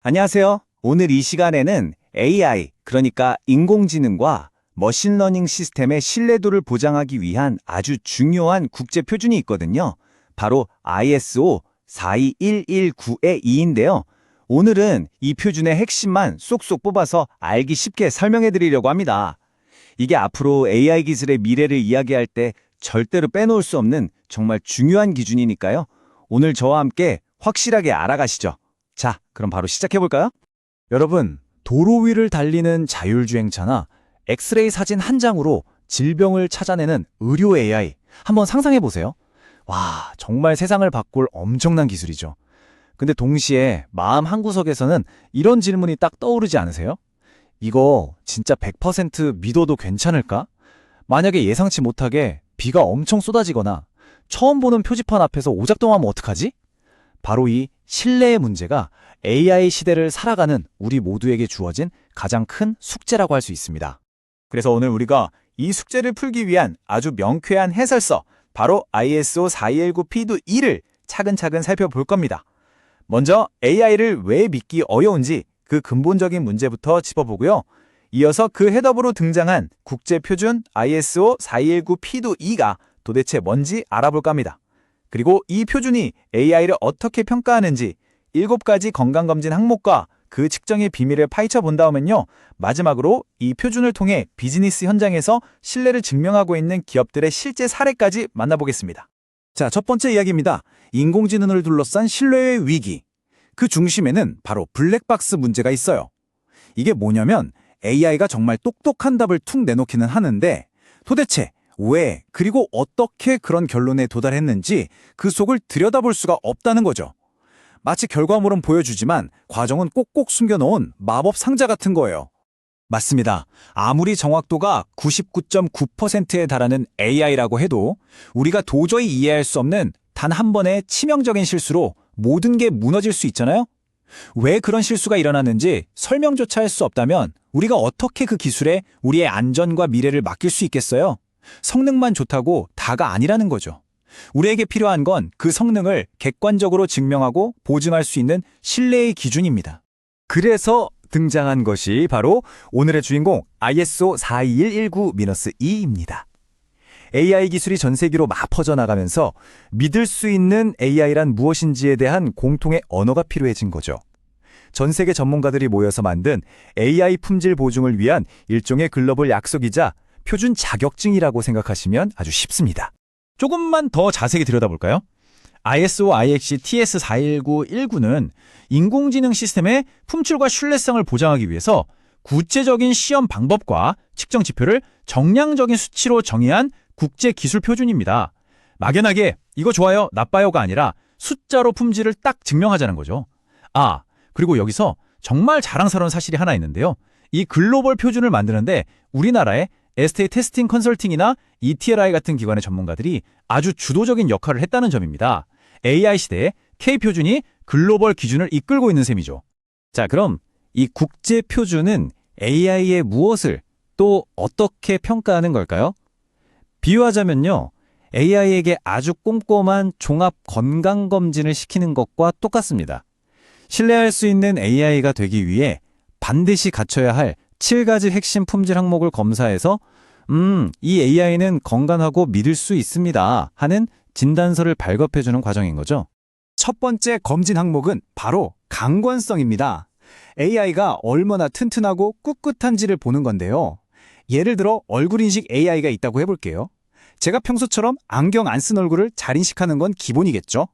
안녕하세요. 오늘 이 시간에는 AI, 그러니까 인공지능과 머신러닝 시스템의 신뢰도를 보장하기 위한 아주 중요한 국제 표준이 있거든요. 바로 ISO 42119의 2인데요. 오늘은 이 표준의 핵심만 쏙쏙 뽑아서 알기 쉽게 설명해 드리려고 합니다. 이게 앞으로 AI 기술의 미래를 이야기할 때 절대로 빼놓을 수 없는 정말 중요한 기준이니까요. 오늘 저와 함께 확실하게 알아가시죠. 자, 그럼 바로 시작해볼까요? 여러분, 도로 위를 달리는 자율주행차나 엑스레이 사진 한 장으로 질병을 찾아내는 의료 AI 한번 상상해 보세요. 와, 정말 세상을 바꿀 엄청난 기술이죠. 근데 동시에 마음 한구석에서는 이런 질문이 딱 떠오르지 않으세요? 이거 진짜 100% 믿어도 괜찮을까? 만약에 예상치 못하게 비가 엄청 쏟아지거나 처음 보는 표지판 앞에서 오작동하면 어떡하지? 바로 이 신뢰의 문제가 AI 시대를 살아가는 우리 모두에게 주어진 가장 큰 숙제라고 할 수 있습니다. 그래서 오늘 우리가 이 숙제를 풀기 위한 아주 명쾌한 해설서, 바로 ISO 42119P2E를 차근차근 살펴볼 겁니다. 먼저 AI를 왜 믿기 어려운지 그 근본적인 문제부터 짚어보고요. 이어서 그 헤더브로 등장한 국제표준 ISO 42119P2E가 도대체 뭔지 알아볼까 합니다. 그리고 이 표준이 AI를 어떻게 평가하는지 7가지 건강검진 항목과 그 측정의 비밀을 파헤쳐 본 다음엔요. 마지막으로 이 표준을 통해 비즈니스 현장에서 신뢰를 증명하고 있는 기업들의 실제 사례까지 만나보겠습니다. 자, 첫 번째 이야기입니다. 인공지능을 둘러싼 신뢰의 위기. 그 중심에는 바로 블랙박스 문제가 있어요. 이게 뭐냐면 AI가 정말 똑똑한 답을 툭 내놓기는 하는데 도대체 왜, 그리고 어떻게 그런 결론에 도달했는지 그 속을 들여다볼 수가 없다는 거죠. 마치 결과물은 보여주지만 과정은 꼭꼭 숨겨놓은 마법 상자 같은 거예요. 맞습니다. 아무리 정확도가 99.9%에 달하는 AI라고 해도 우리가 도저히 이해할 수 없는 단 한 번의 치명적인 실수로 모든 게 무너질 수 있잖아요? 왜 그런 실수가 일어났는지 설명조차 할 수 없다면 우리가 어떻게 그 기술에 우리의 안전과 미래를 맡길 수 있겠어요? 성능만 좋다고 다가 아니라는 거죠. 우리에게 필요한 건 그 성능을 객관적으로 증명하고 보증할 수 있는 신뢰의 기준입니다. 그래서 등장한 것이 바로 오늘의 주인공 ISO 42119-2입니다. AI 기술이 전 세계로 막 퍼져나가면서 믿을 수 있는 AI란 무엇인지에 대한 공통의 언어가 필요해진 거죠. 전 세계 전문가들이 모여서 만든 AI 품질 보증을 위한 일종의 글로벌 약속이자 표준 자격증이라고 생각하시면 아주 쉽습니다. 조금만 더 자세히 들여다볼까요? ISO IEC TS41919는 인공지능 시스템의 품질과 신뢰성을 보장하기 위해서 구체적인 시험 방법과 측정 지표를 정량적인 수치로 정의한 국제 기술 표준입니다. 막연하게 이거 좋아요, 나빠요가 아니라 숫자로 품질을 딱 증명하자는 거죠. 아, 그리고 여기서 정말 자랑스러운 사실이 하나 있는데요. 이 글로벌 표준을 만드는데 우리나라의 에스테이 테스팅 컨설팅이나 ETLI 같은 기관의 전문가들이 아주 주도적인 역할을 했다는 점입니다. AI 시대에 K표준이 글로벌 기준을 이끌고 있는 셈이죠. 자, 그럼 이 국제 표준은 AI의 무엇을 또 어떻게 평가하는 걸까요? 비유하자면요. AI에게 아주 꼼꼼한 종합 건강검진을 시키는 것과 똑같습니다. 신뢰할 수 있는 AI가 되기 위해 반드시 갖춰야 할 7가지 핵심 품질 항목을 검사해서 이 AI는 건강하고 믿을 수 있습니다 하는 진단서를 발급해주는 과정인 거죠. 첫 번째 검진 항목은 바로 강권성입니다. AI가 얼마나 튼튼하고 꿋꿋한지를 보는 건데요. 예를 들어 얼굴 인식 AI가 있다고 해볼게요. 제가 평소처럼 안경 안 쓴 얼굴을 잘 인식하는 건 기본이겠죠.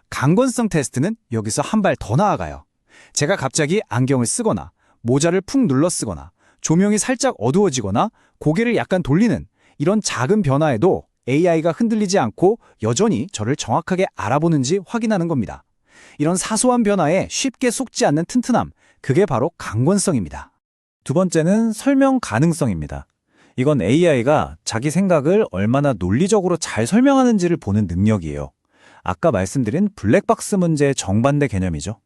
강권성 테스트는 여기서 한 발 더 나아가요. 제가 갑자기 안경을 쓰거나 모자를 푹 눌러 쓰거나 조명이 살짝 어두워지거나 고개를 약간 돌리는 이런 작은 변화에도 AI가 흔들리지 않고 여전히 저를 정확하게 알아보는지 확인하는 겁니다. 이런 사소한 변화에 쉽게 속지 않는 튼튼함, 그게 바로 강권성입니다. 두 번째는 설명 가능성입니다. 이건 AI가 자기 생각을 얼마나 논리적으로 잘 설명하는지를 보는 능력이에요. 아까 말씀드린 블랙박스 문제의 정반대 개념이죠.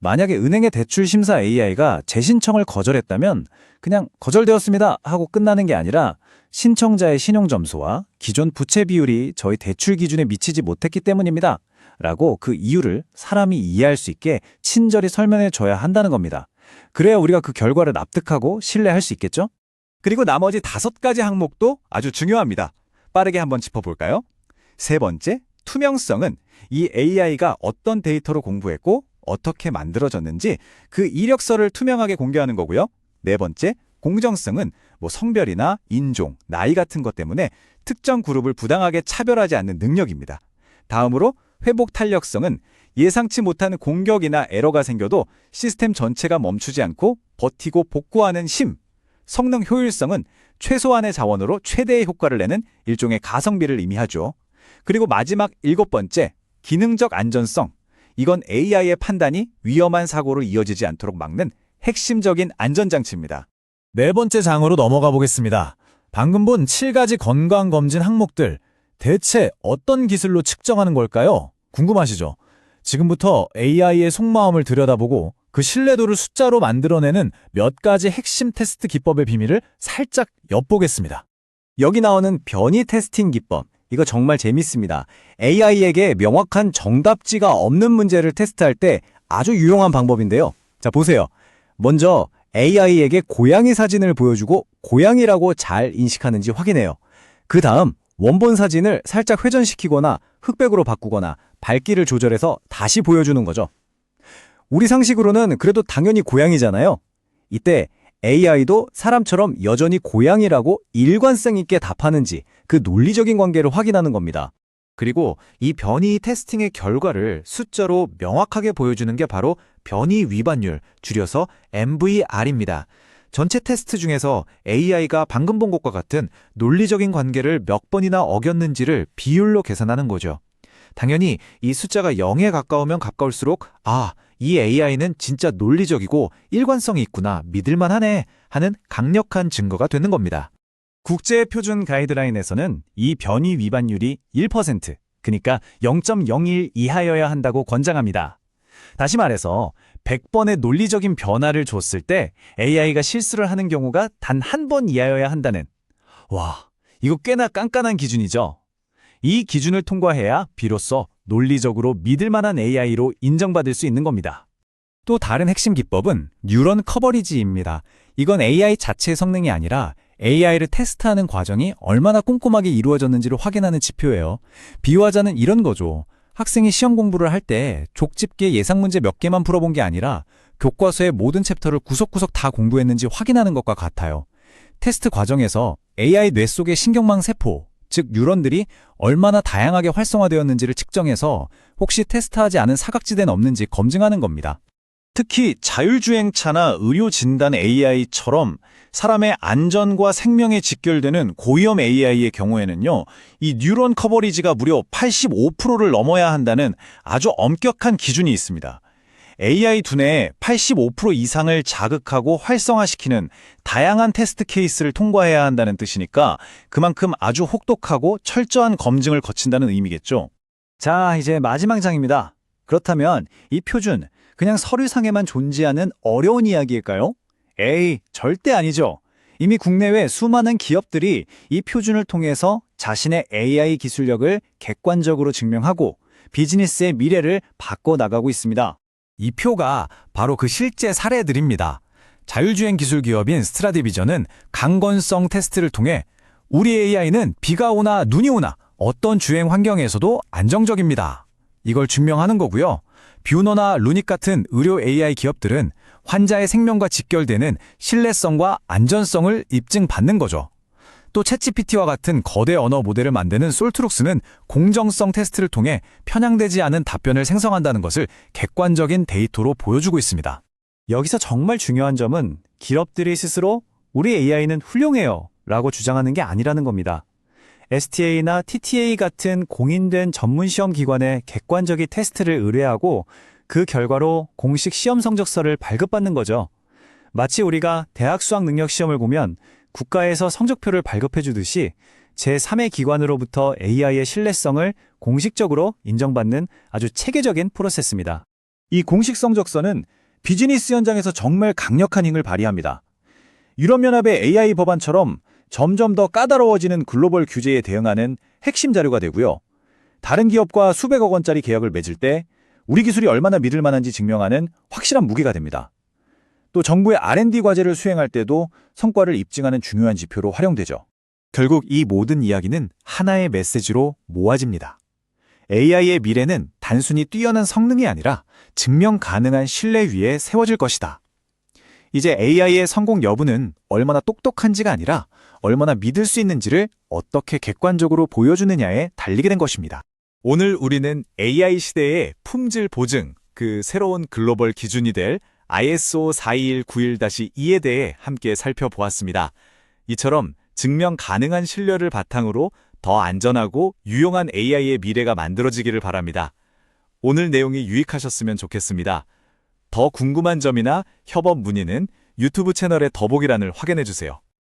만약에 은행의 대출 심사 AI가 재신청을 거절했다면 그냥 거절되었습니다 하고 끝나는 게 아니라 신청자의 신용점수와 기존 부채 비율이 저희 대출 기준에 미치지 못했기 때문입니다 라고 그 이유를 사람이 이해할 수 있게 친절히 설명해 줘야 한다는 겁니다. 그래야 우리가 그 결과를 납득하고 신뢰할 수 있겠죠? 그리고 나머지 5가지 항목도 아주 중요합니다. 빠르게 한번 짚어볼까요? 세 번째, 투명성은 이 AI가 어떤 데이터로 공부했고 어떻게 만들어졌는지 그 이력서를 투명하게 공개하는 거고요. 네 번째, 공정성은 성별이나 인종, 나이 같은 것 때문에 특정 그룹을 부당하게 차별하지 않는 능력입니다. 다음으로 회복 탄력성은 예상치 못한 공격이나 에러가 생겨도 시스템 전체가 멈추지 않고 버티고 복구하는 힘. 성능 효율성은 최소한의 자원으로 최대의 효과를 내는 일종의 가성비를 의미하죠. 그리고 마지막 7번째, 기능적 안전성. 이건 AI의 판단이 위험한 사고로 이어지지 않도록 막는 핵심적인 안전장치입니다. 네 번째 장으로 넘어가 보겠습니다. 방금 본 7가지 건강검진 항목들, 대체 어떤 기술로 측정하는 걸까요? 궁금하시죠? 지금부터 AI의 속마음을 들여다보고 그 신뢰도를 숫자로 만들어내는 몇 가지 핵심 테스트 기법의 비밀을 살짝 엿보겠습니다. 여기 나오는 변이 테스팅 기법. 이거 정말 재밌습니다. AI에게 명확한 정답지가 없는 문제를 테스트할 때 아주 유용한 방법인데요. 자, 보세요. 먼저 AI에게 고양이 사진을 보여주고 고양이라고 잘 인식하는지 확인해요. 그 다음 원본 사진을 살짝 회전시키거나 흑백으로 바꾸거나 밝기를 조절해서 다시 보여주는 거죠. 우리 상식으로는 그래도 당연히 고양이잖아요. 이때 AI도 사람처럼 여전히 고양이라고 일관성 있게 답하는지 그 논리적인 관계를 확인하는 겁니다. 그리고 이 변이 테스팅의 결과를 숫자로 명확하게 보여주는 게 바로 변이 위반율, 줄여서 MVR입니다. 전체 테스트 중에서 AI가 방금 본 것과 같은 논리적인 관계를 몇 번이나 어겼는지를 비율로 계산하는 거죠. 당연히 이 숫자가 0에 가까우면 가까울수록 이 AI는 진짜 논리적이고 일관성이 있구나, 믿을만하네 하는 강력한 증거가 되는 겁니다. 국제 표준 가이드라인에서는 이 변이 위반율이 1%, 그러니까 0.01 이하여야 한다고 권장합니다. 다시 말해서 100번의 논리적인 변화를 줬을 때 AI가 실수를 하는 경우가 단 한 번 이하여야 한다는, 이거 꽤나 깐깐한 기준이죠. 이 기준을 통과해야 비로소 논리적으로 믿을 만한 AI로 인정받을 수 있는 겁니다. 또 다른 핵심 기법은 뉴런 커버리지입니다. 이건 AI 자체의 성능이 아니라 AI를 테스트하는 과정이 얼마나 꼼꼼하게 이루어졌는지를 확인하는 지표예요. 비유하자는 이런 거죠. 학생이 시험 공부를 할 때 족집게 예상 문제 몇 개만 풀어본 게 아니라 교과서의 모든 챕터를 구석구석 다 공부했는지 확인하는 것과 같아요. 테스트 과정에서 AI 뇌 속의 신경망 세포, 즉 뉴런들이 얼마나 다양하게 활성화되었는지를 측정해서 혹시 테스트하지 않은 사각지대는 없는지 검증하는 겁니다. 특히 자율주행차나 의료진단 AI처럼 사람의 안전과 생명에 직결되는 고위험 AI의 경우에는요, 이 뉴런 커버리지가 무려 85%를 넘어야 한다는 아주 엄격한 기준이 있습니다. AI 두뇌의 85% 이상을 자극하고 활성화시키는 다양한 테스트 케이스를 통과해야 한다는 뜻이니까 그만큼 아주 혹독하고 철저한 검증을 거친다는 의미겠죠. 자, 이제 마지막 장입니다. 그렇다면 이 표준, 그냥 서류상에만 존재하는 어려운 이야기일까요? 에이, 절대 아니죠. 이미 국내외 수많은 기업들이 이 표준을 통해서 자신의 AI 기술력을 객관적으로 증명하고 비즈니스의 미래를 바꿔나가고 있습니다. 이 표가 바로 그 실제 사례들입니다. 자율주행 기술 기업인 스트라디비전은 강건성 테스트를 통해 우리 AI는 비가 오나 눈이 오나 어떤 주행 환경에서도 안정적입니다. 이걸 증명하는 거고요. 뷰너나 루닉 같은 의료 AI 기업들은 환자의 생명과 직결되는 신뢰성과 안전성을 입증받는 거죠. 또 챗GPT와 같은 거대 언어 모델을 만드는 솔트룩스는 공정성 테스트를 통해 편향되지 않은 답변을 생성한다는 것을 객관적인 데이터로 보여주고 있습니다. 여기서 정말 중요한 점은 기업들이 스스로 우리 AI는 훌륭해요 라고 주장하는 게 아니라는 겁니다. STA나 TTA 같은 공인된 전문 시험 기관의 객관적인 테스트를 의뢰하고 그 결과로 공식 시험 성적서를 발급받는 거죠. 마치 우리가 대학 수학 능력 시험을 보면 국가에서 성적표를 발급해 주듯이 제3의 기관으로부터 AI의 신뢰성을 공식적으로 인정받는 아주 체계적인 프로세스입니다. 이 공식 성적서는 비즈니스 현장에서 정말 강력한 힘을 발휘합니다. 유럽연합의 AI 법안처럼 점점 더 까다로워지는 글로벌 규제에 대응하는 핵심 자료가 되고요. 다른 기업과 수백억 원짜리 계약을 맺을 때 우리 기술이 얼마나 믿을 만한지 증명하는 확실한 무기가 됩니다. 또 정부의 R&D 과제를 수행할 때도 성과를 입증하는 중요한 지표로 활용되죠. 결국 이 모든 이야기는 하나의 메시지로 모아집니다. AI의 미래는 단순히 뛰어난 성능이 아니라 증명 가능한 신뢰 위에 세워질 것이다. 이제 AI의 성공 여부는 얼마나 똑똑한지가 아니라 얼마나 믿을 수 있는지를 어떻게 객관적으로 보여주느냐에 달리게 된 것입니다. 오늘 우리는 AI 시대의 품질 보증, 그 새로운 글로벌 기준이 될 ISO 42191-2에 대해 함께 살펴보았습니다. 이처럼 증명 가능한 신뢰를 바탕으로 더 안전하고 유용한 AI의 미래가 만들어지기를 바랍니다. 오늘 내용이 유익하셨으면 좋겠습니다. 더 궁금한 점이나 협업 문의는 유튜브 채널의 더보기란을 확인해주세요.